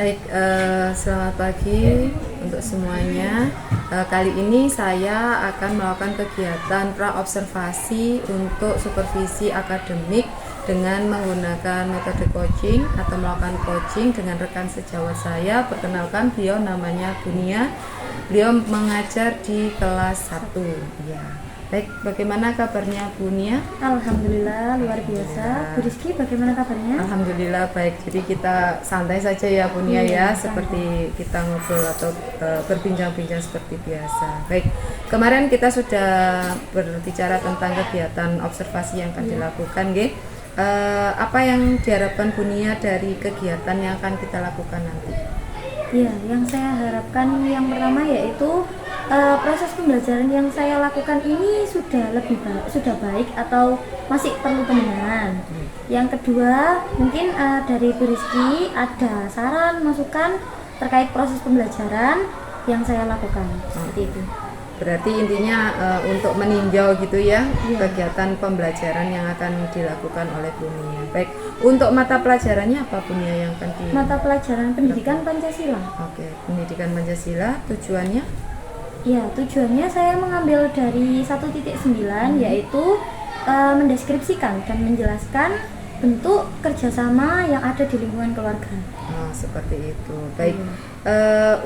Baik, selamat pagi untuk semuanya. Kali ini saya akan melakukan kegiatan pra-observasi untuk supervisi akademik dengan menggunakan metode coaching atau melakukan coaching dengan rekan sejawat saya. Perkenalkan, beliau namanya Bunia. Beliau mengajar di kelas 1. Ya. Baik, bagaimana kabarnya Bunia? Alhamdulillah luar biasa. Bu Rizky, bagaimana kabarnya? Alhamdulillah baik. Jadi kita santai saja ya Bunia ya, seperti kita ngobrol atau berbincang-bincang seperti biasa. Baik, kemarin kita sudah berbicara tentang kegiatan observasi yang akan dilakukan, nggih. Apa yang diharapkan Bunia dari kegiatan yang akan kita lakukan nanti? Ya, yang saya harapkan yang pertama yaitu proses pembelajaran yang saya lakukan ini sudah baik atau masih perlu pembenahan. Yang kedua, mungkin dari Bu Rizky ada saran, masukan terkait proses pembelajaran yang saya lakukan. Seperti itu. Berarti intinya untuk meninjau gitu ya, kegiatan pembelajaran yang akan dilakukan oleh Bunia. Baik, untuk mata pelajarannya apa Bunia yang akan Mata pelajaran pendidikan Pancasila. Oke, pendidikan Pancasila, tujuannya? Ya, tujuannya saya mengambil dari 1.9 yaitu mendeskripsikan dan menjelaskan bentuk kerjasama yang ada di lingkungan keluarga. Oh, seperti itu. Baik,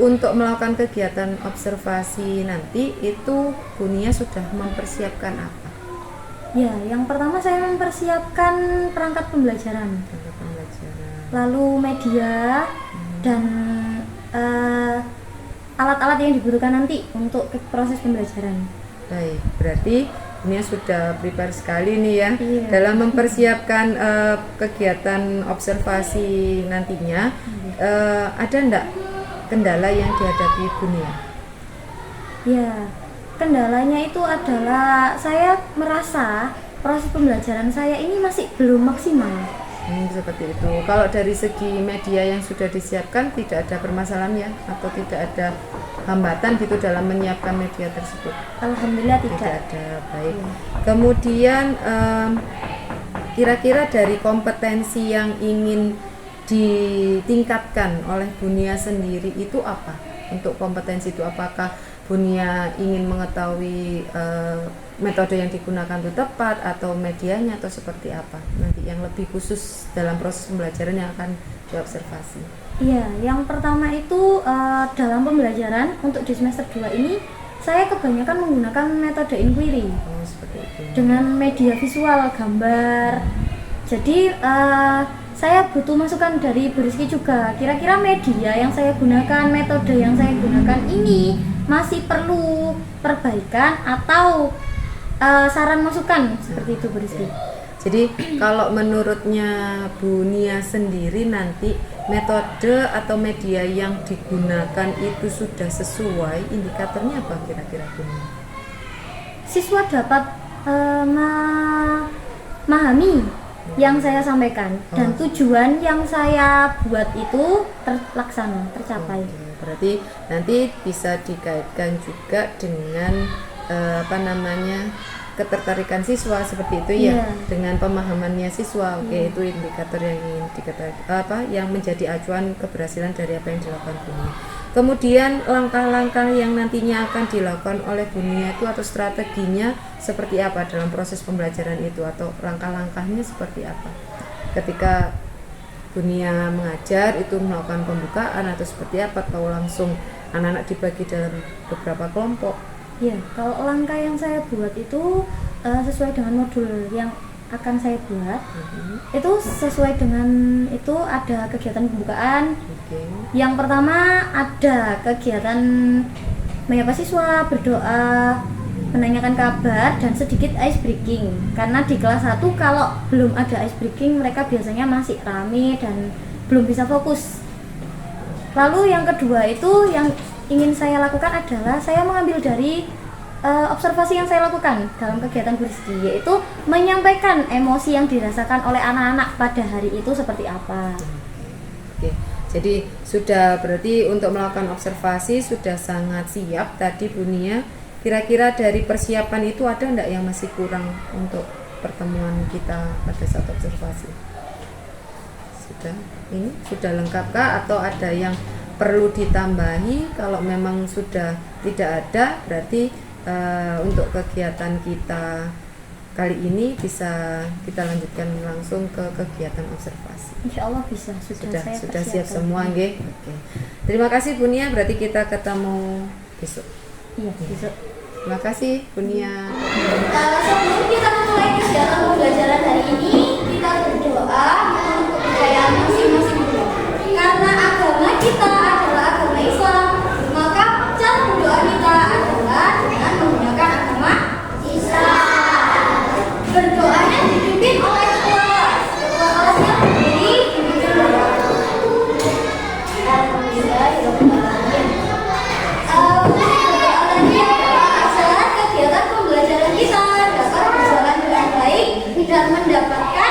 untuk melakukan kegiatan observasi nanti itu Bunia sudah mempersiapkan apa? Ya, yang pertama saya mempersiapkan perangkat pembelajaran, lalu media dan alat-alat yang dibutuhkan nanti untuk proses pembelajaran. Baik, berarti Bunia sudah prepare sekali nih ya dalam mempersiapkan kegiatan observasi nantinya. Ada enggak kendala yang dihadapi Bunia? Ya, kendalanya itu adalah saya merasa proses pembelajaran saya ini masih belum maksimal. Seperti itu. Kalau dari segi media yang sudah disiapkan tidak ada permasalahan ya, atau tidak ada hambatan gitu dalam menyiapkan media tersebut? Alhamdulillah tidak ada. Baik. Kemudian kira-kira dari kompetensi yang ingin ditingkatkan oleh Bunia sendiri itu apa? Untuk kompetensi itu apakah Bunia ingin mengetahui metode yang digunakan itu tepat atau medianya atau seperti apa nanti yang lebih khusus dalam proses pembelajaran yang akan diobservasi? Iya, yang pertama itu dalam pembelajaran untuk di semester 2 ini saya kebanyakan menggunakan metode inquiry. Oh, seperti itu. Dengan media visual, gambar. Jadi saya butuh masukan dari Bu Rizky juga. Kira-kira media yang saya gunakan, metode yang saya gunakan ini masih perlu perbaikan atau saran masukan seperti itu Bu Rizky. Jadi kalau menurutnya Bunia sendiri nanti metode atau media yang digunakan itu sudah sesuai, indikatornya apa kira-kira Bunia? Siswa dapat memahami yang saya sampaikan dan tujuan yang saya buat itu terlaksana, tercapai. Berarti nanti bisa dikaitkan juga dengan ketertarikan siswa seperti itu ya, dengan pemahamannya siswa. Oke, itu indikator yang ingin yang menjadi acuan keberhasilan dari apa yang dilakukan Bunia. Kemudian langkah-langkah yang nantinya akan dilakukan oleh Bunia itu atau strateginya seperti apa dalam proses pembelajaran itu, atau langkah-langkahnya seperti apa ketika Bunia mengajar itu, melakukan pembukaan atau seperti apa, atau langsung anak-anak dibagi dalam beberapa kelompok? Ya, kalau langkah yang saya buat itu sesuai dengan modul yang akan saya buat. Itu sesuai dengan itu ada kegiatan pembukaan. Yang pertama ada kegiatan menyapa siswa, berdoa, menanyakan kabar, dan sedikit ice breaking. Karena di kelas 1 kalau belum ada ice breaking mereka biasanya masih rame dan belum bisa fokus. Lalu yang kedua itu yang ingin saya lakukan adalah saya mengambil dari observasi yang saya lakukan dalam kegiatan Bu Rizky, yaitu menyampaikan emosi yang dirasakan oleh anak-anak pada hari itu seperti apa. Oke, jadi sudah berarti untuk melakukan observasi sudah sangat siap tadi Bunia. Kira-kira dari persiapan itu ada enggak yang masih kurang untuk pertemuan kita pada saat observasi? sudah lengkapkah atau ada yang perlu ditambahi? Kalau memang sudah tidak ada, berarti untuk kegiatan kita kali ini bisa kita lanjutkan langsung ke kegiatan observasi. Insya Allah bisa. Sudah siap semua, nggih. Oke. Terima kasih Bu Nia, berarti kita ketemu besok. Iya, besok. Terima kasih Bu Nia. Sebelum kita mulai kegiatan pembelajaran hari ini, kita berdoa untuk kepercayaan masing-masing dulu. Karena agama kita adalah agama Islam, maka cara berdoa kita adalah dengan menggunakan agama Islam. Berdoanya dipimpin oleh ketua kelasnya berdiri dipimpin oleh Alhamdulillah. Berdoa tadi adalah agar kegiatan pembelajaran kita dapat berjalan dengan baik dan mendapatkan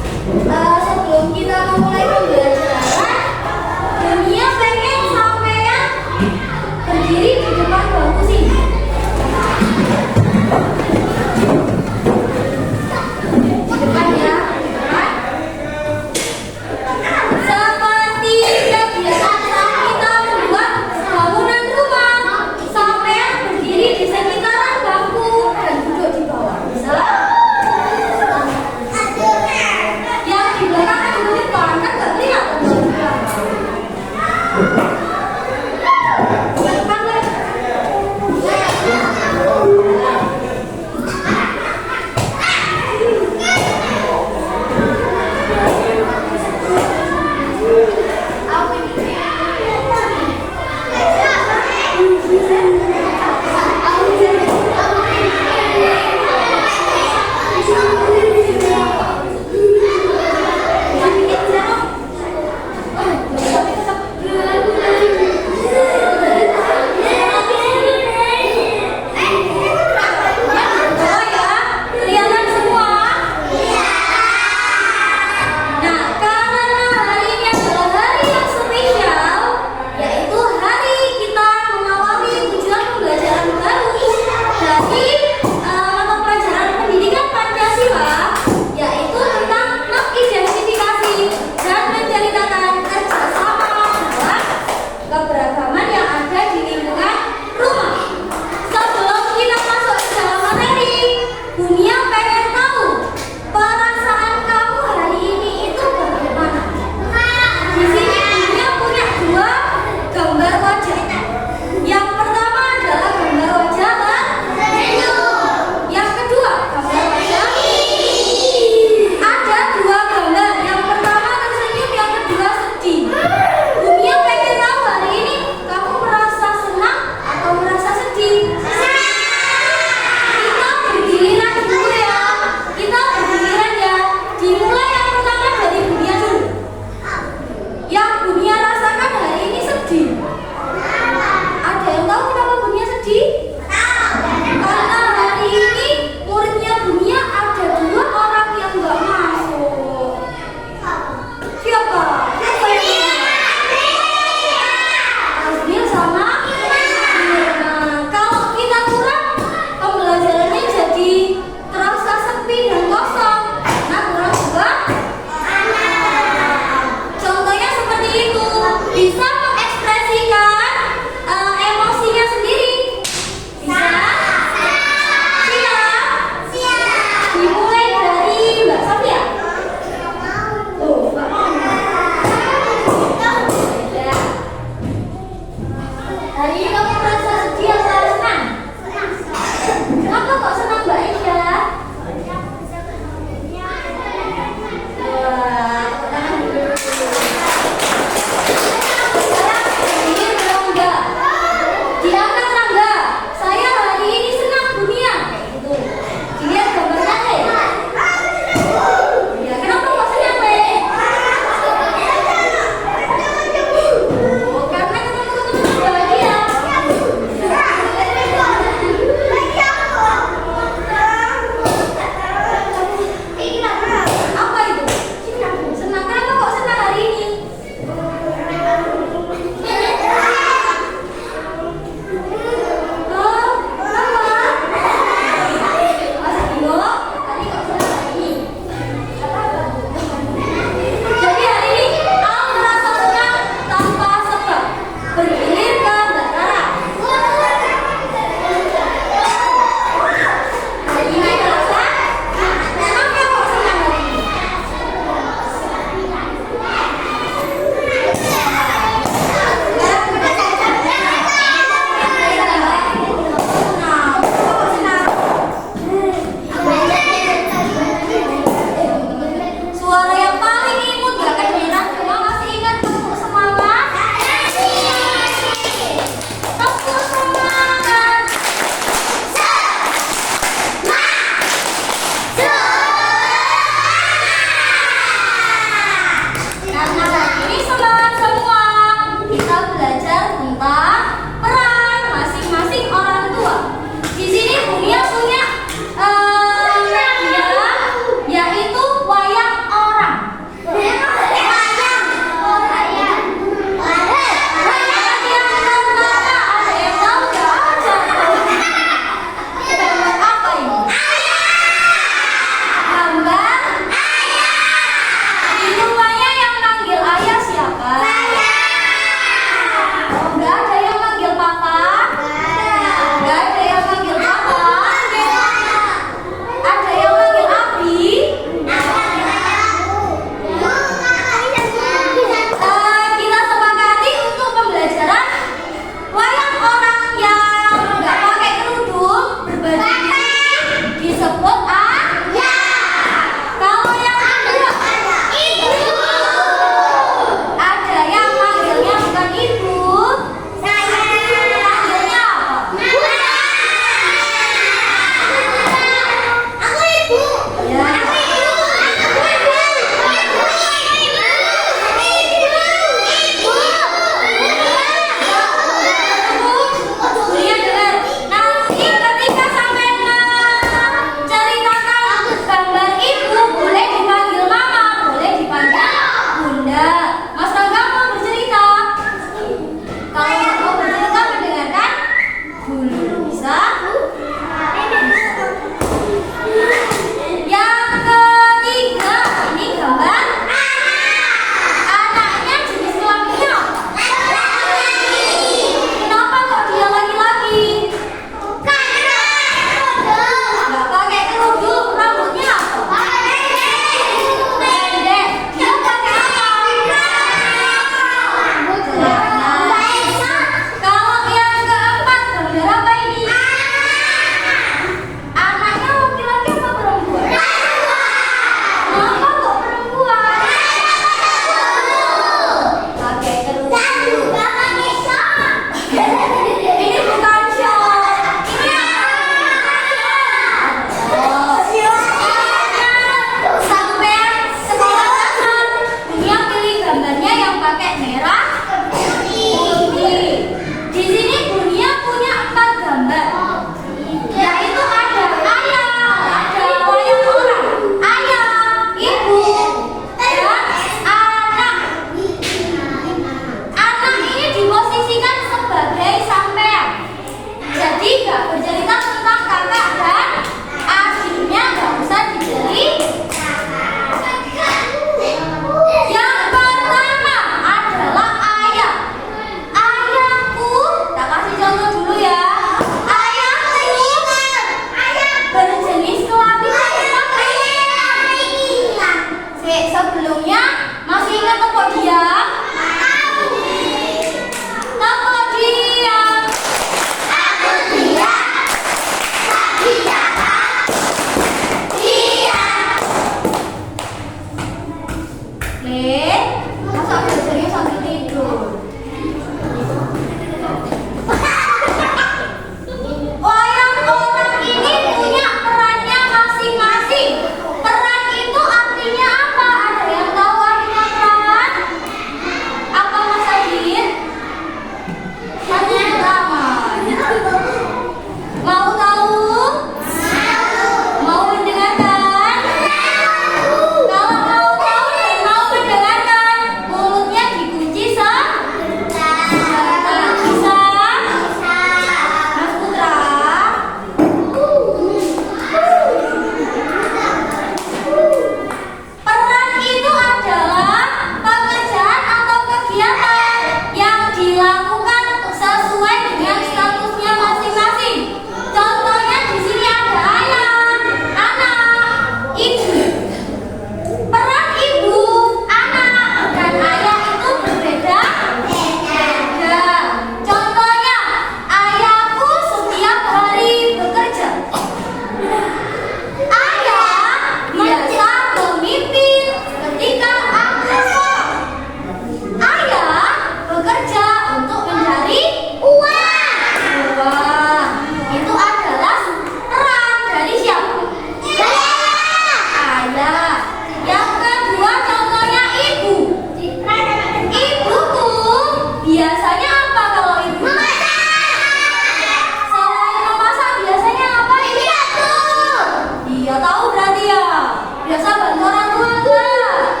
Biasa bantu orang tua enggak?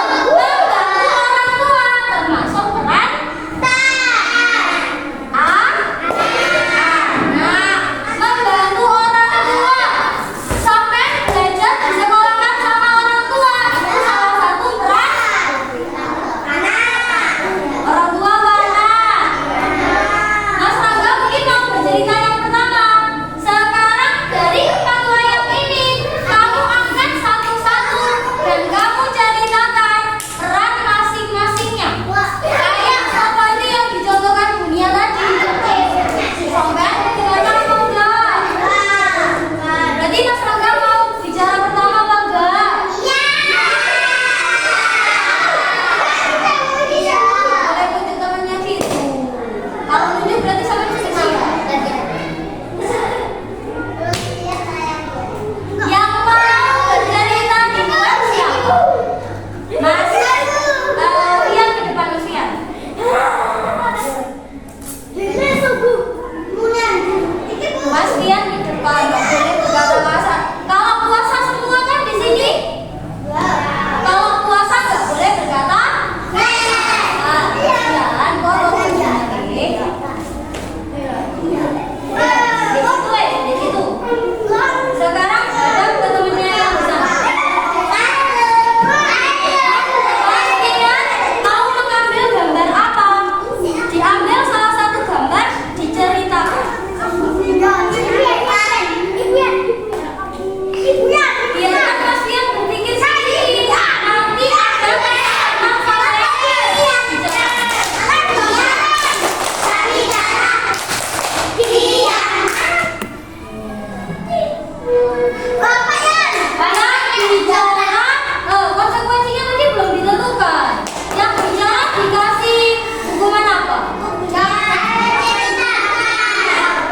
Membantu orang tua termasuk peran anak. Membantu orang tua sampai belajar di sekolah kan sama orang tua itu salah satu peran orang tua mana? Mas Rangga mungkin mau bercerita yang pertama. Sekarang dari 4 wayang ini kamu angkat satu-satu dan kamu ceritakan peran masing-masingnya. Kayak seperti yang dicontohkan Bunia tadi. Sampai gimana mau enggak? Berarti Mas Rangga mau bicara pertama apa enggak? Boleh tunjuk temannya gitu. Kalau tunjuk berarti sampai di sini. Yang mau bercerita duluan siapa? Mas Fian ke depan Mas Fian. Mas Fian di depan, nggak boleh berkata kasar. Kalau puasa semua kan di sini. Kalau puasa nggak boleh berkata. Jangan kalau di situ. Sekarang hadap ke temennya yang bersama. Mas Fian mau mengambil gambar apa? Diambil salah satu gambar, diceritakan. Biarkan Mas Fian berpikir sendiri. Nanti ada nafasnya. Karena bicara, konsekuensinya tadi belum ditentukan. Yang bicara dikasih hukuman apa?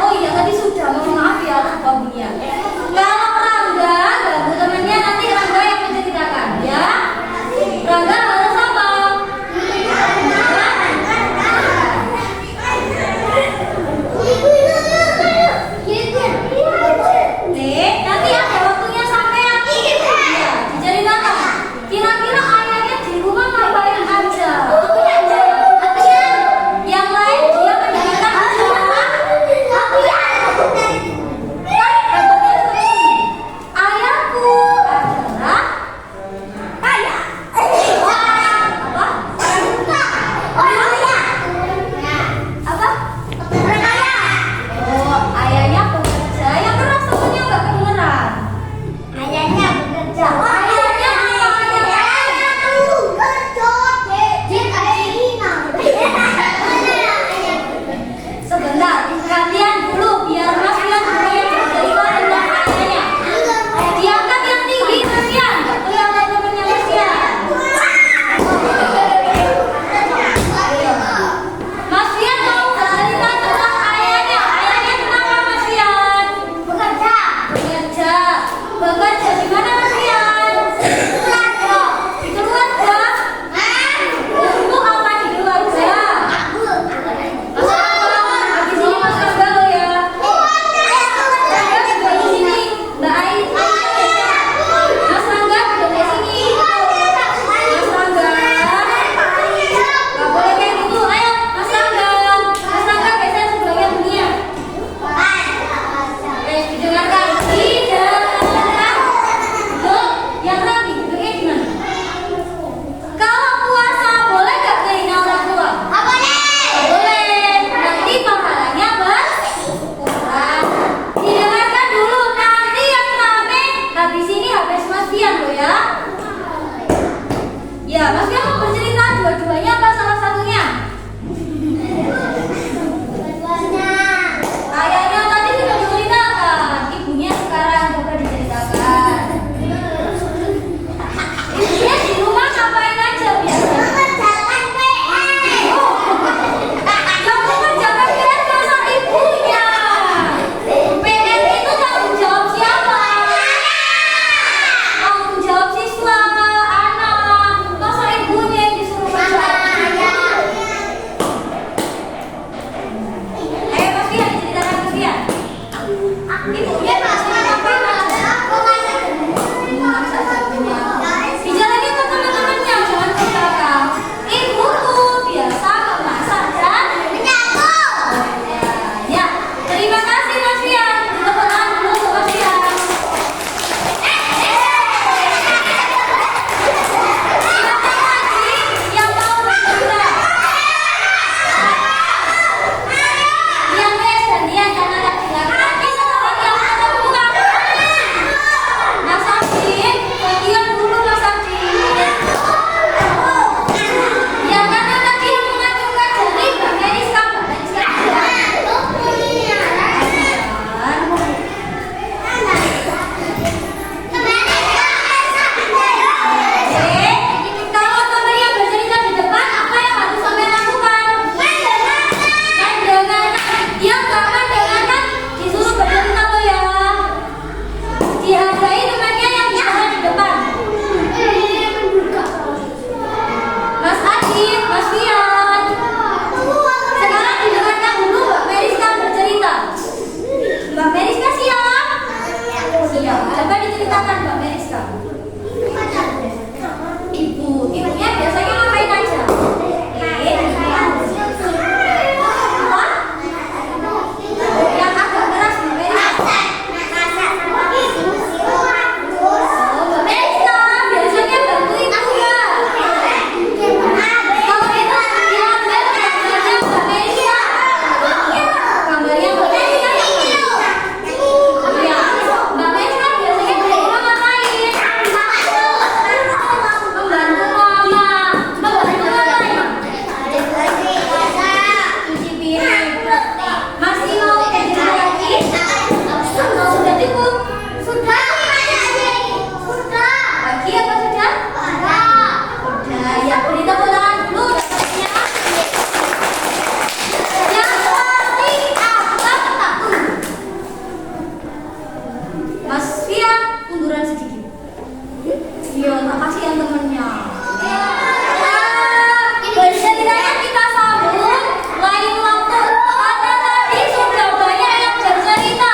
Oh iya tadi sudah, mohon maaf ya lupa Bunia. Kalau Rangga ganggu temannya nanti Rangga yang menceritakan ya. Rangga harus apa? Nanti ada waktunya sampean. Iya, diceritakan. Kira-kira ayahnya di rumah ngapain aja? Yang lain dia mendengarkan acara. Ayahku adalah apa? Oh, ayahnya bekerja. Yang keras temennya nggak kedengeran. Ayahnya apa? Sebentar, kalian dulu biar Mas Fian dulu yang bercerita tentang ayahnya. Diangkat yang tinggi Mas Fian, nggak kelihatan temennya Mas Fian. Mas Fian mau bercerita tentang ayahnya. Ayahnya kenapa Mas Fian? Bekerja. Bekerja di mana Mas Fian? Di keluarga. Untuk apa di keluarga? Mas Rangga, habis ini Mas Rangga lo ya. Rangga juga di sini. Mbak Ais. Mas Rangga juga di sini. Mas Rangga. Gak boleh kayak gitu. Ayo, Mas Rangga. Mas Rangga geser sebelahnya Bunia. Didengarkan. Coba diceritakan Mbak Meriska. Ibunya biasanya ngapain aja? Apa? Yang agak keras Mbak Meriska. Oh, Mbak Meriska biasanya bantu ibu nggak? Kalau itu diambil gambarnya Mbak Meriska. Gambarnya Mbak Meriska. Iya. Mbak Meriska biasanya di rumah ngapain? Membantu mama. Membantu apa? Cuci piring. Masih mau kerja lagi? Sudah cukup? Sudah. Lagi apa sudah? Udah. Ya beri tepuk tangan dulu dapatnya. Yang paling agak takut. Mas Fian, munduran sedikit. Iya, tak kasih yang temennya. Berceritanya kita sambung lain waktu. Karena tadi sudah banyak yang bercerita.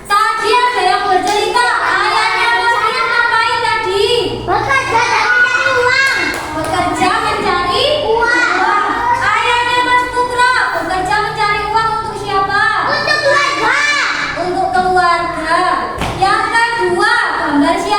Tadi ada yang bercerita. Ayahnya Mas Fian ngapain tadi? Bekerja mencari uang. Ayahnya Mas Putra bekerja mencari uang untuk siapa? Untuk keluarga. Yang kedua, gambar siapa?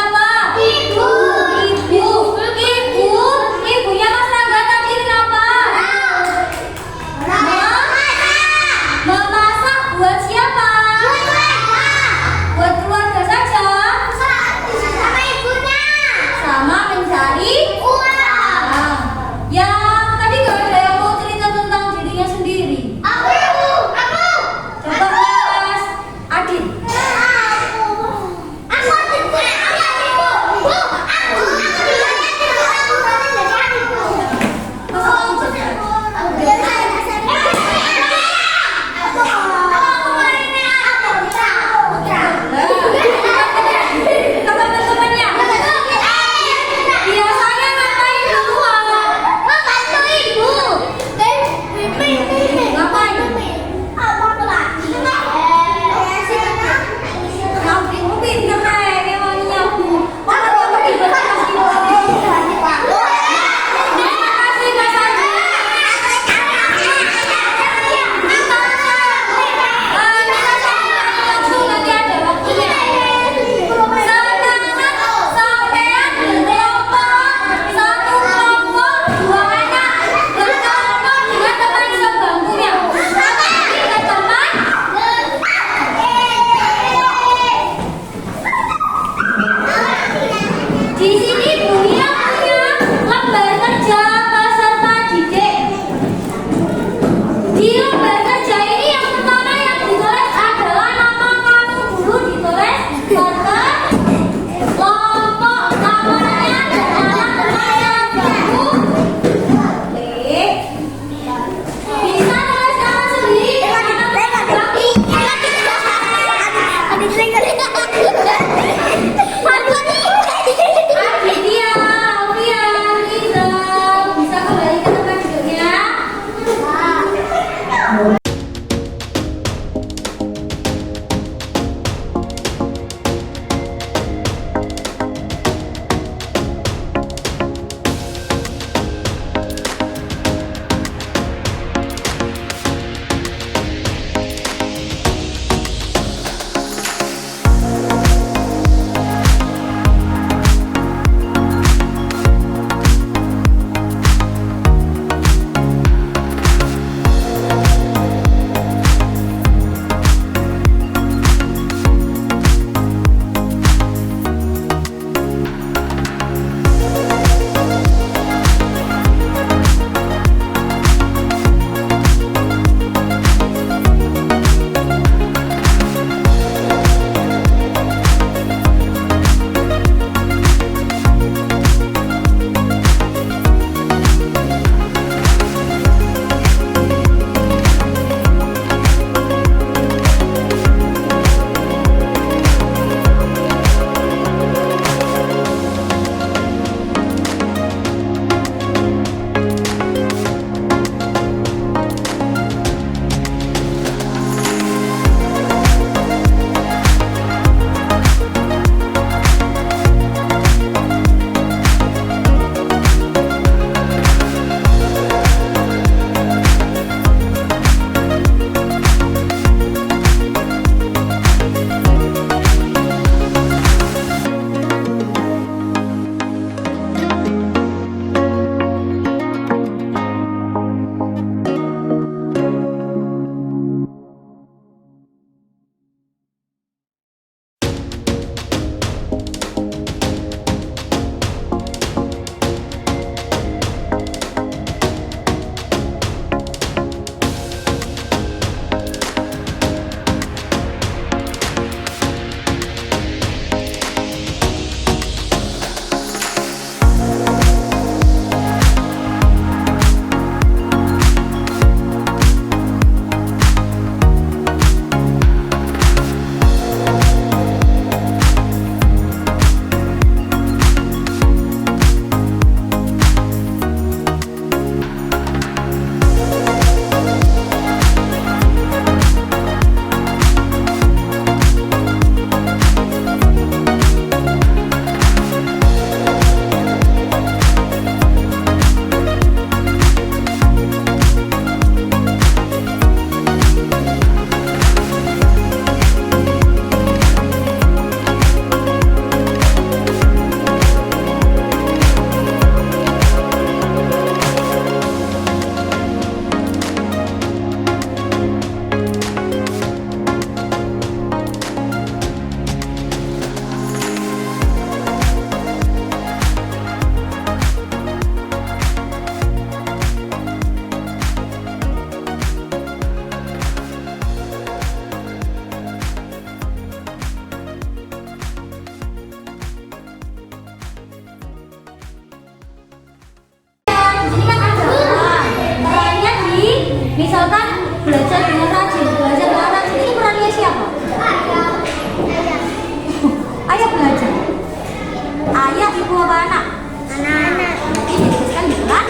ibu apa anak? Anak-anak. Berarti dituliskan di peran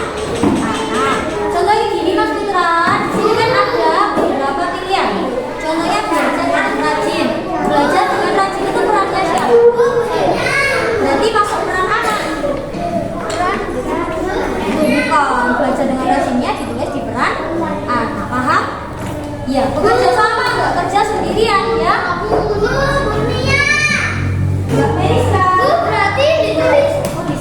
anak. Contohnya gini Mas Putra, di sini kan ada beberapa pilihan. Contohnya belajar dengan rajin. Belajar dengan rajin itu perannya siapa? Berarti masuk peran anak. Bukan, belajar dengan rajinnya ditulis di peran anak. Paham? Ya, bekerja sama, nggak kerja sendirian ya. Mbak Melisa. Berarti ditulis Oh, di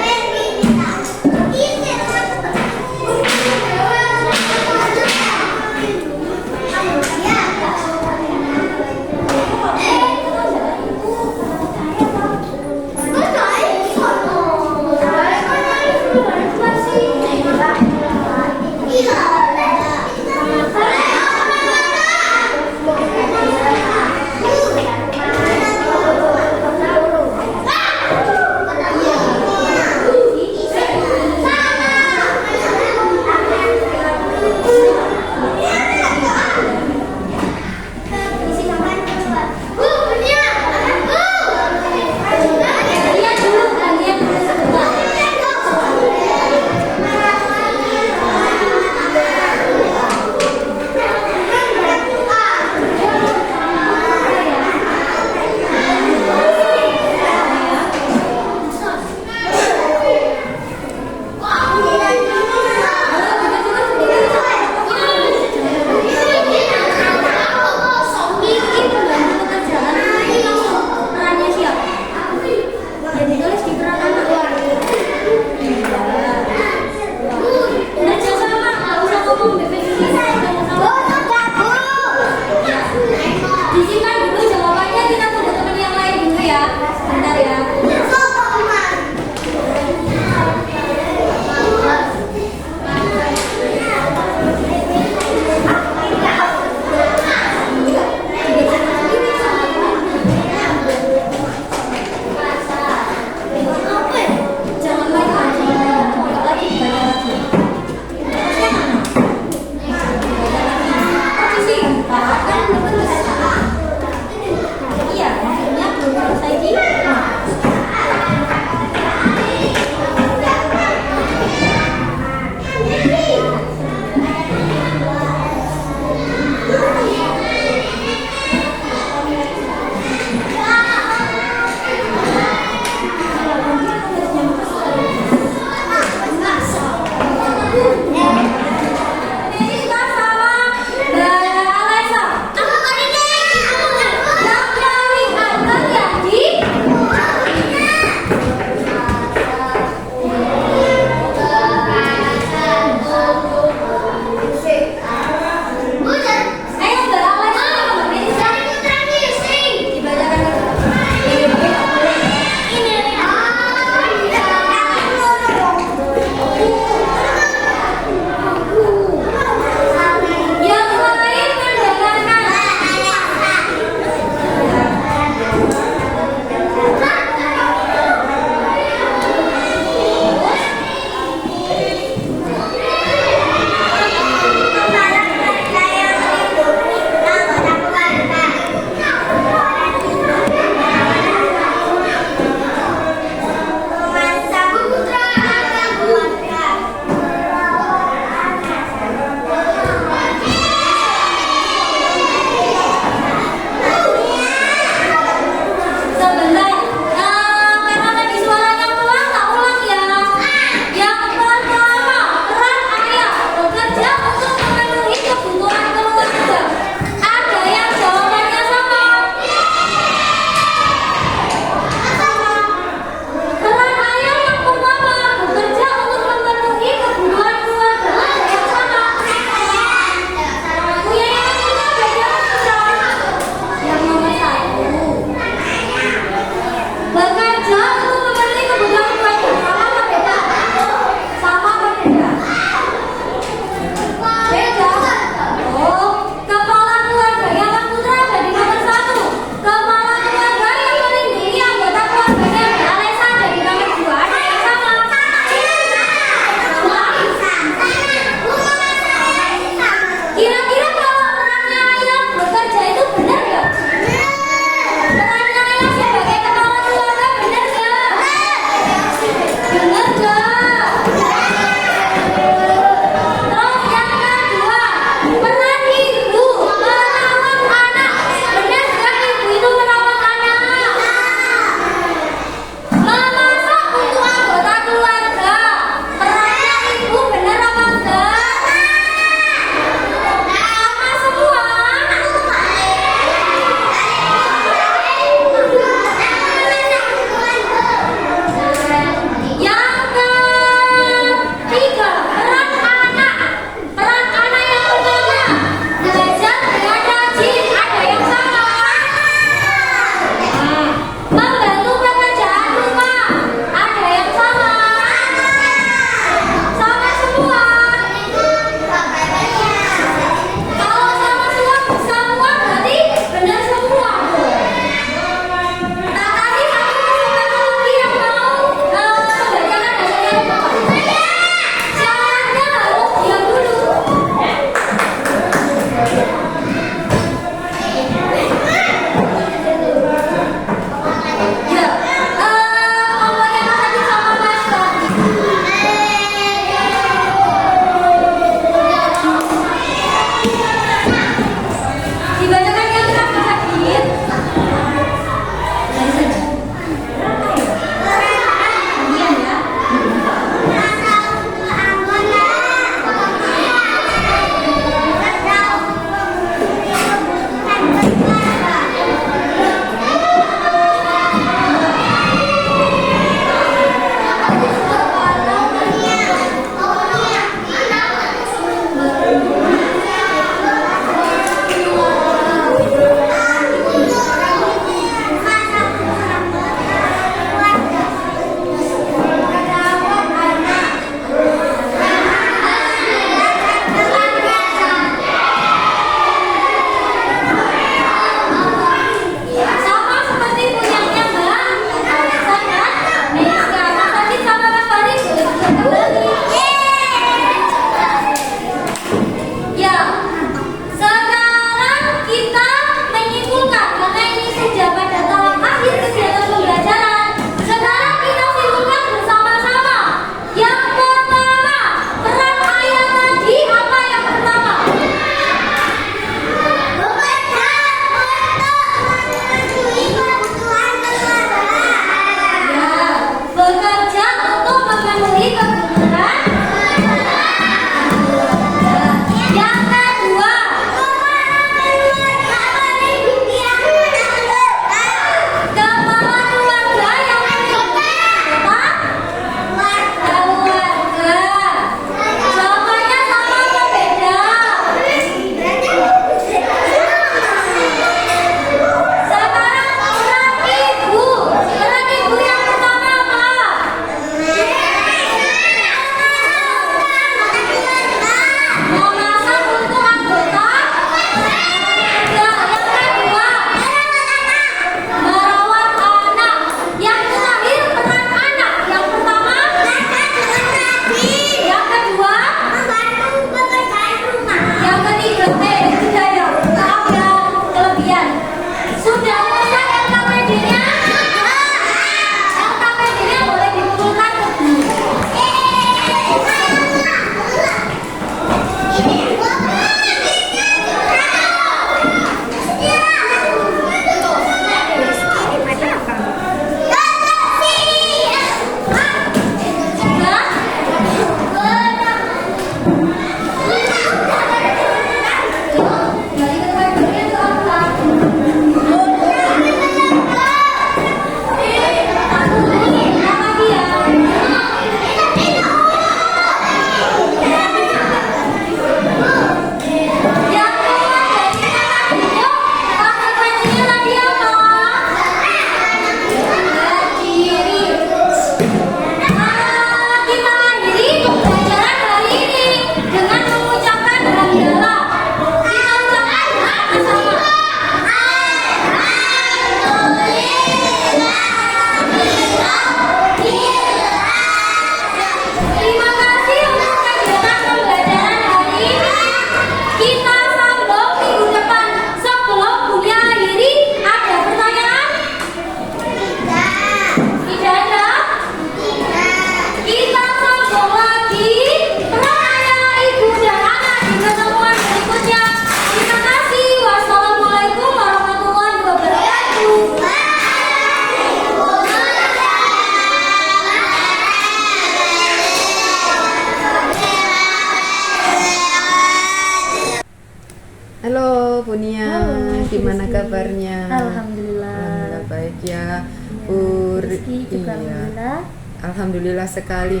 gimana Rizky. kabarnya? Alhamdulillah. Alhamdulillah baik ya, Iya, Bu. Rizky juga alhamdulillah. Alhamdulillah sekali.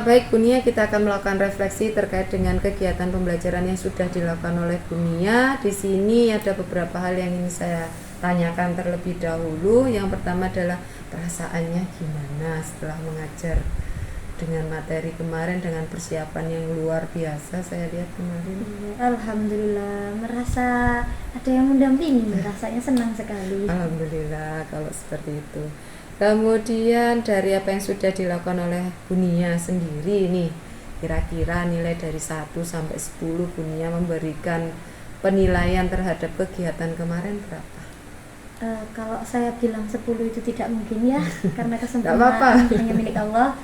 Baik Bu Nia, kita akan melakukan refleksi terkait dengan kegiatan pembelajaran yang sudah dilakukan oleh Bu Nia. Di sini ada beberapa hal yang ingin saya tanyakan terlebih dahulu. Yang pertama adalah perasaannya gimana setelah mengajar dengan materi kemarin, dengan persiapan yang luar biasa saya lihat kemarin. Iya, alhamdulillah, merasa ada yang mendampingi, rasanya senang sekali. Alhamdulillah kalau seperti itu. Kemudian dari apa yang sudah dilakukan oleh Bu Nia sendiri nih, kira-kira nilai dari 1 sampai 10 Bu Nia memberikan penilaian terhadap kegiatan kemarin berapa? Kalau saya bilang 10 itu tidak mungkin ya, karena Nggak kesempurnaan apa-apa. hanya milik Allah.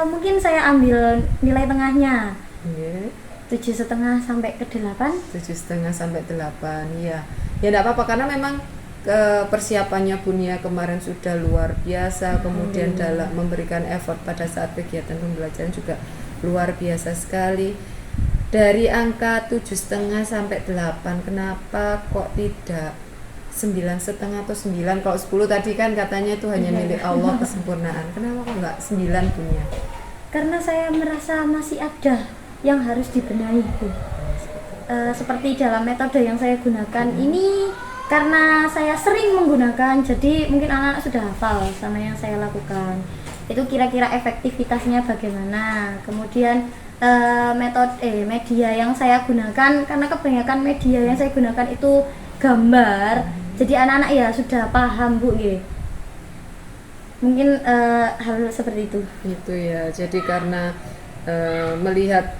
Mungkin saya ambil nilai tengahnya, Iya. 7,5 sampai ke 8. 7,5 sampai 8 ya. Ya enggak apa-apa karena memang persiapannya Bu Nia kemarin sudah luar biasa, kemudian dalam memberikan effort pada saat kegiatan pembelajaran juga luar biasa sekali. Dari angka 7,5 sampai 8, kenapa kok tidak 9,5 atau 9? Kalau 10 tadi kan katanya itu hanya milik Allah kesempurnaan. Kenapa kok enggak 9 Bu Nia? Karena saya merasa masih ada yang harus dibenahi, Bu. Seperti dalam metode yang saya gunakan ini, karena saya sering menggunakan, jadi mungkin anak-anak sudah hafal sama yang saya lakukan. Itu kira-kira efektivitasnya bagaimana. Kemudian media yang saya gunakan, karena kebanyakan media yang saya gunakan itu gambar, jadi anak-anak ya sudah paham Bu ya. Mungkin hal seperti itu. Itu ya, jadi karena melihat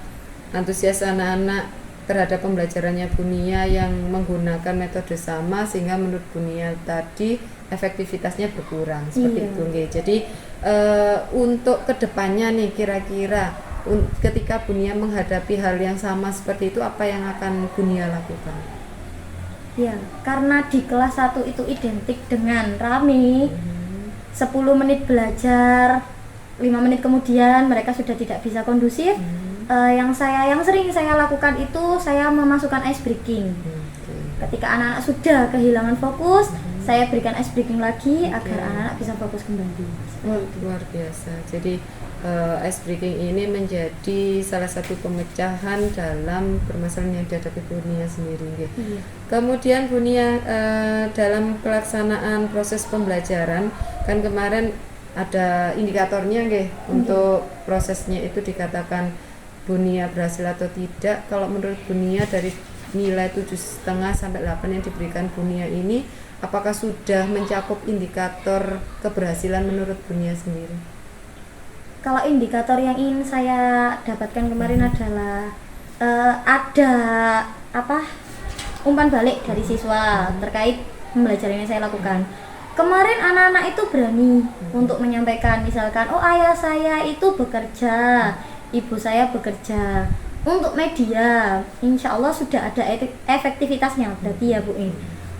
antusias anak-anak terhadap pembelajarannya Bu Nia yang menggunakan metode sama, sehingga menurut Bu Nia tadi efektivitasnya berkurang seperti Iya. itu nggih. Jadi untuk kedepannya nih kira-kira ketika Bu Nia menghadapi hal yang sama seperti itu, apa yang akan Bu Nia lakukan? Ya, karena di kelas 1 itu identik dengan rame, 10 menit belajar, 5 menit kemudian mereka sudah tidak bisa kondusif. Yang sering saya lakukan itu saya memasukkan ice breaking. Ketika anak-anak sudah kehilangan fokus, saya berikan ice breaking lagi agar anak-anak bisa fokus kembali. Luar biasa. Jadi ice breaking ini menjadi salah satu pemecahan dalam permasalahan yang dihadapi Bu Nia sendiri. Iya. Kemudian Bu Nia dalam pelaksanaan proses pembelajaran kan kemarin ada indikatornya nggih, untuk prosesnya itu dikatakan Bu Nia berhasil atau tidak. Kalau menurut Bu Nia dari nilai 7,5 sampai 8 yang diberikan Bu Nia ini, apakah sudah mencakup indikator keberhasilan menurut Bu Nia sendiri? Kalau indikator yang ingin saya dapatkan kemarin adalah ada umpan balik dari siswa terkait pembelajaran yang saya lakukan. Kemarin anak-anak itu berani untuk menyampaikan, misalkan, oh ayah saya itu bekerja, ibu saya bekerja. Untuk media, insya Allah sudah ada efektivitasnya berarti ya Bu.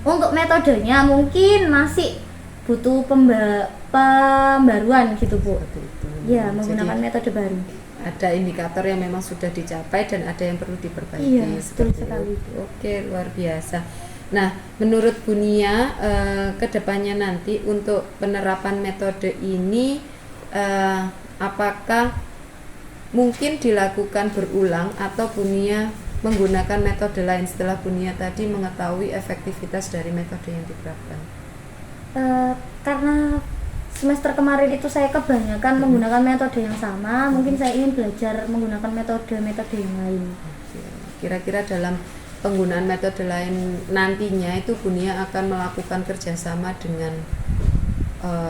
Untuk metodenya mungkin masih butuh pembaruan gitu Bu. Ya, menggunakan metode baru. Ada indikator yang memang sudah dicapai dan ada yang perlu diperbaiki. Iya, betul seperti sekali. itu. Oke, luar biasa. Nah, menurut Bu Nia, kedepannya nanti untuk penerapan metode ini, apakah mungkin dilakukan berulang atau Bu Nia menggunakan metode lain setelah Bu Nia tadi mengetahui efektivitas dari metode yang diterapkan? Karena semester kemarin itu saya kebanyakan menggunakan metode yang sama, mungkin saya ingin belajar menggunakan metode yang lain. Kira-kira dalam penggunaan metode lain nantinya itu Bu Nia akan melakukan kerjasama dengan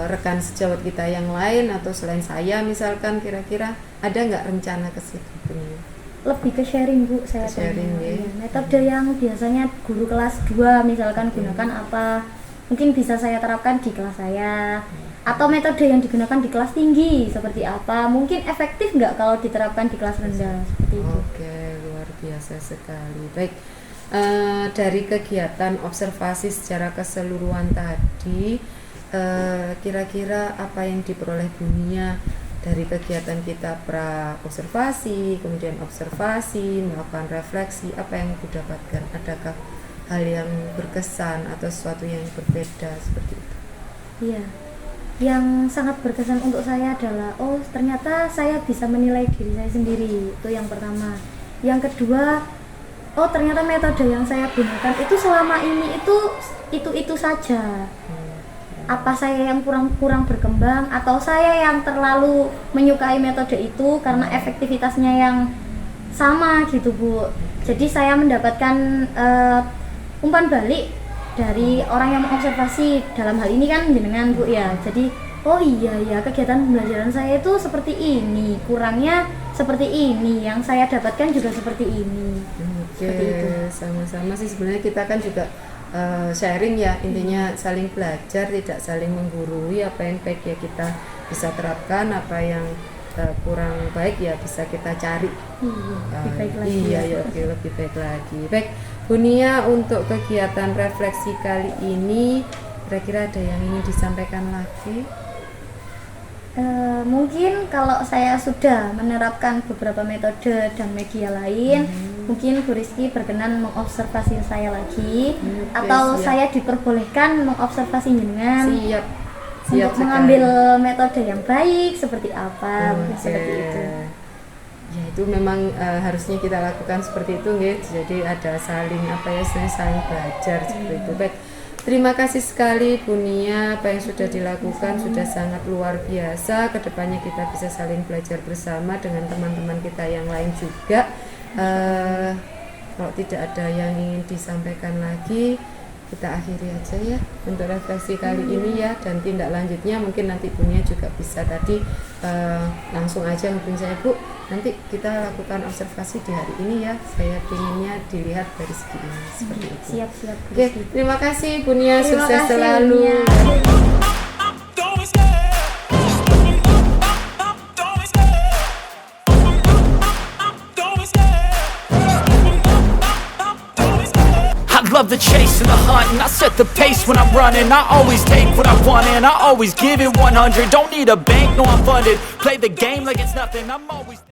rekan sejawat kita yang lain atau selain saya misalkan, kira-kira ada nggak rencana ke situ Bu Nia? Lebih ke sharing Bu, saya Sharing, ya. metode yang biasanya guru kelas 2 misalkan gunakan apa, mungkin bisa saya terapkan di kelas saya. Atau metode yang digunakan di kelas tinggi seperti apa, mungkin efektif nggak kalau diterapkan di kelas rendah, seperti itu. Oke, luar biasa sekali. Baik, dari kegiatan observasi secara keseluruhan tadi, kira-kira apa yang diperoleh Bu Nia dari kegiatan kita pra observasi, kemudian observasi, melakukan refleksi, apa yang Ibu dapatkan? Adakah hal yang berkesan atau sesuatu yang berbeda seperti itu? Iya, yang sangat berkesan untuk saya adalah oh ternyata saya bisa menilai diri saya sendiri, itu yang pertama. Yang kedua, oh ternyata metode yang saya gunakan itu selama ini itu saja. Apa saya yang kurang berkembang atau saya yang terlalu menyukai metode itu karena efektivitasnya yang sama gitu Bu. Jadi saya mendapatkan umpan balik dari orang yang mengobservasi, dalam hal ini kan jenengan Bu ya. Jadi oh iya ya, kegiatan pembelajaran saya itu seperti ini, kurangnya seperti ini, yang saya dapatkan juga seperti ini. Oke, sama-sama sih sebenarnya kita kan juga sharing ya, intinya saling belajar, tidak saling menggurui. Apa yang baik ya kita bisa terapkan, apa yang kurang baik ya bisa kita cari. Lebih baik lagi. Iya ya, oke, lebih baik lagi. Baik, Bu Nia, untuk kegiatan refleksi kali ini kira-kira ada yang ingin disampaikan lagi? Mungkin kalau saya sudah menerapkan beberapa metode dan media lain, mungkin Bu Rizky berkenan mengobservasi saya lagi, atau siap. saya diperbolehkan mengobservasi jenengan Siap untuk sekali. mengambil metode yang baik seperti apa, mungkin seperti itu. Ya itu memang harusnya kita lakukan seperti itu, nggih. Jadi ada saling saling belajar seperti itu. Baik. Terima kasih sekali Bu Nia, apa yang sudah dilakukan sudah sangat luar biasa. Kedepannya kita bisa saling belajar bersama dengan teman-teman kita yang lain juga. Kalau tidak ada yang ingin disampaikan lagi, kita akhiri aja ya untuk refleksi kali ini ya. Dan tindak lanjutnya mungkin nanti Bu Nia juga bisa tadi langsung aja hubungi saya, Bu, nanti kita lakukan observasi di hari ini ya, saya pinginnya dilihat dari segi ini, seperti itu. Siap. Oke, terima kasih Bu Nia, Terima sukses kasih, selalu. Bu Nia. I love the chase and the hunt, and I set the pace when I'm running. I always take what I want and I always give it 100. Don't need a bank, no I'm funded. Play the game like it's nothing. I'm always